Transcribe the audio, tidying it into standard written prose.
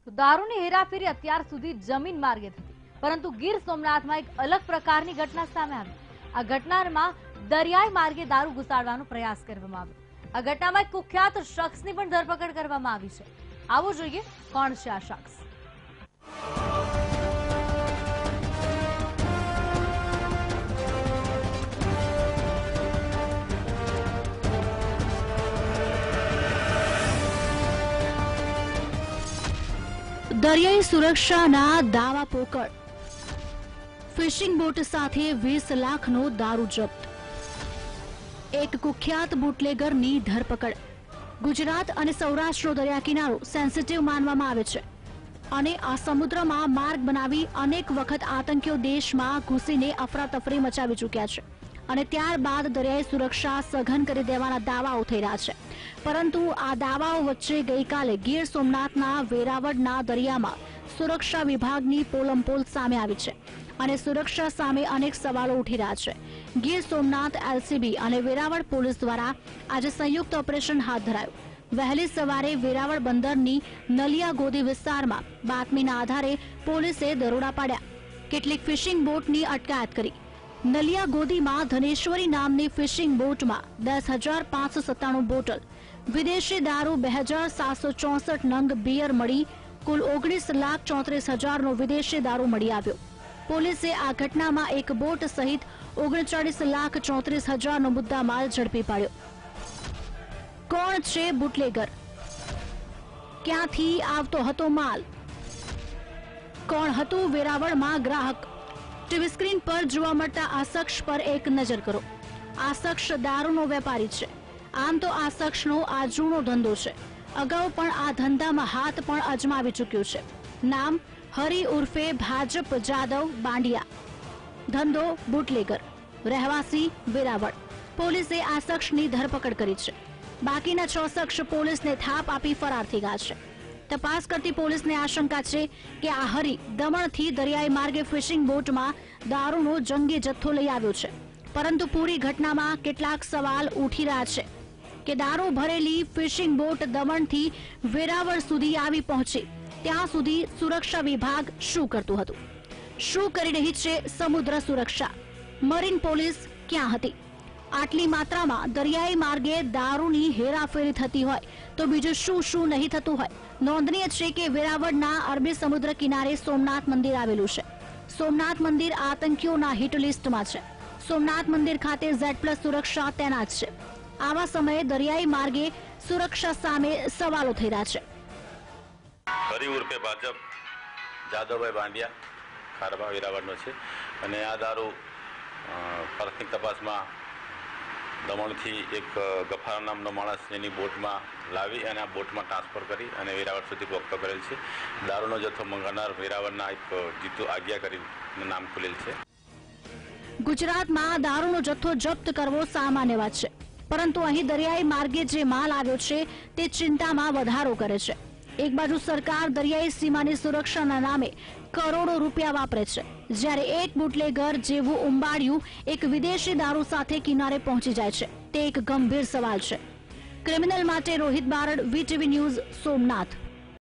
તો દારૂની હેરાફેરી અત્યાર સુધી જમીન માર્ગે થતી, પરંતુ ગીર સોમનાથમાં એક અલગ પ્રકારની ઘટના સામે આવી। આ ઘટનામાં દરિયાઈ માર્ગે દારૂ ઘુસાડવાનો પ્રયાસ કરવામાં આવ્યો। આ ઘટનામાં એક કુખ્યાત શખ્સની પણ ધરપકડ કરવામાં આવી છે। આવો જોઈએ કોણ છે આ શખ્સ। દરિયાઈ સુરક્ષાના દાવા પોકળ, ફિશિંગ બોટ સાથે 20 લાખનો દારૂ જપ્ત, એક કુખ્યાત બુટલેગરની ધરપકડ। ગુજરાત અને સૌરાષ્ટ્રનો દરિયા કિનારો સેન્સિટિવ માનવામાં આવે છે અને આ સમુદ્રમાં માર્ગ બનાવી અનેક વખત આતંકીઓ દેશમાં ઘૂસીને અફરાતફરી મચાવી ચૂક્યા છે અને ત્યારબાદ દરિયાઈ સુરક્ષા સઘન કરી દેવાના દાવાઓ થઈ રહ્યા છે। પરંતુ આ દાવાઓ વચ્ચે ગઈકાલે ગીર સોમનાથના વેરાવળના દરિયામાં સુરક્ષા વિભાગની પોલમપોલ સામે આવી છે અને સુરક્ષા સામે અનેક સવાલો ઉઠી રહ્યા છે। ગીર સોમનાથ એલસીબી અને વેરાવળ પોલીસ દ્વારા આજે સંયુક્ત ઓપરેશન હાથ ધરાયું। વહેલી સવારે વેરાવળ બંદરની નલિયા ગોદી વિસ્તારમાં બાતમીના આધારે પોલીસે દરોડા પાડ્યા, કેટલીક ફિશિંગ બોટની અટકાયત કરી। નલિયા ગોદીમાં ધનેશ્વરી નામની ફિશિંગ બોટમાં 10,597 બોટલ વિદેશી દારૂ, 2,764 નંગ બિયર મળી કુલ 19,34,000નો વિદેશી દારૂ મળી આવ્યો। પોલીસે આ ઘટનામાં એક બોટ સહિત 39,34,000નો મુદ્દામાલ ઝડપી પાડ્યો। કોણ છે બુટલેગર? ક્યાંથી આવતો હતો માલ? કોણ હતું વેરાવળમાં ગ્રાહક? ટીવી સ્ક્રીન પર જોવા મળતા આ શખ્સ પર એક નજર કરો। આ શખ્સ દારૂનો વેપારી છે। આમ તો આ શખ્સનો આ જૂનો ધંધો છે। અગાઉ પણ આ ધંધામાં હાથ પણ અજમાવી ચૂક્યો છે। નામ હરી ઉર્ફે ભાજપ જાદવ બાંડિયા, ધંધો બુટલેગર, રહેવાસી વેરાવળ। પોલીસે આ શખ્સની ધરપકડ કરી છે। બાકીના 6 શખ્સ પોલીસને થાપ આપી ફરાર થઈ ગયા છે। તપાસ કરતી પોલીસને આશંકા છે કે આ હરી દમણથી દરિયાઈ માર્ગે ફિશિંગ બોટમાં દારૂનો જંગી જથ્થો લઈ આવ્યો છે, પરંતુ પૂરી ઘટનામાં કેટલાક સવાલ ઉઠી રહ્યા છે કે દારૂ ભરેલી ફિશિંગ બોટ દમણથી વેરાવળ સુધી આવી પહોંચે ત્યાં સુધી સુરક્ષા વિભાગ શું કરતું હતું? શું કરી રહી છે સમુદ્ર સુરક્ષા? મરીન પોલીસ ક્યાં હતી? આટલી માત્રામાં દરિયાઈ માર્ગે દારૂની હેરાફેરી થતી હોય તો બીજું શું શું નહીં થતું હોય? નોંધનીય છે કે વેરાવળના અરબી સમુદ્ર કિનારે સોમનાથ મંદિર આવેલું છે। સોમનાથ મંદિર આતંકીઓના હિટ લિસ્ટમાં છે। સોમનાથ મંદિર ખાતે Z+ સુરક્ષા તૈનાત છે। આવા સમયે દરિયાઈ માર્ગે સુરક્ષા સામે સવાલો થઈ રહ્યા છે। હરી ઉર્ફે ભાજપ જાદવભાઈ બાંડિયા ખારબા વેરાવળનો છે અને આ દારૂ પ્રાથમિક તપાસમાં દમણથી એક ગફાર નામનો માણસ એની બોટમાં લાવી અને આ બોટમાં ટ્રાન્સફર કરી અને વેરાવળ સુધી પોકતો કરેલ છે। દારૂનો જથ્થો મંગાવનાર વેરાવળના એક જીતુ આજ્ઞા કરીને નામ ખુલેલ છે। ગુજરાતમાં દારૂનો જથ્થો જપ્ત કરવો સામાન્ય વાત છે, પરંતુ અહીં દરિયાઈ માર્ગે જે માલ આવ્યો છે તે ચિંતામાં વધારો કરે છે। એક બાજુ સરકાર દરિયાઈ સીમાની સુરક્ષાના નામે કરોડો રૂપિયા વાપરે છે, જ્યારે એક બુટલેગર જેવું ઉંબાડિયું એક વિદેશી દારૂ સાથે કિનારે પહોંચી જાય છે તે એક ગંભીર સવાલ છે। ક્રિમિનલ માટે રોહિત બારડ, VTV ન્યૂઝ, સોમનાથ।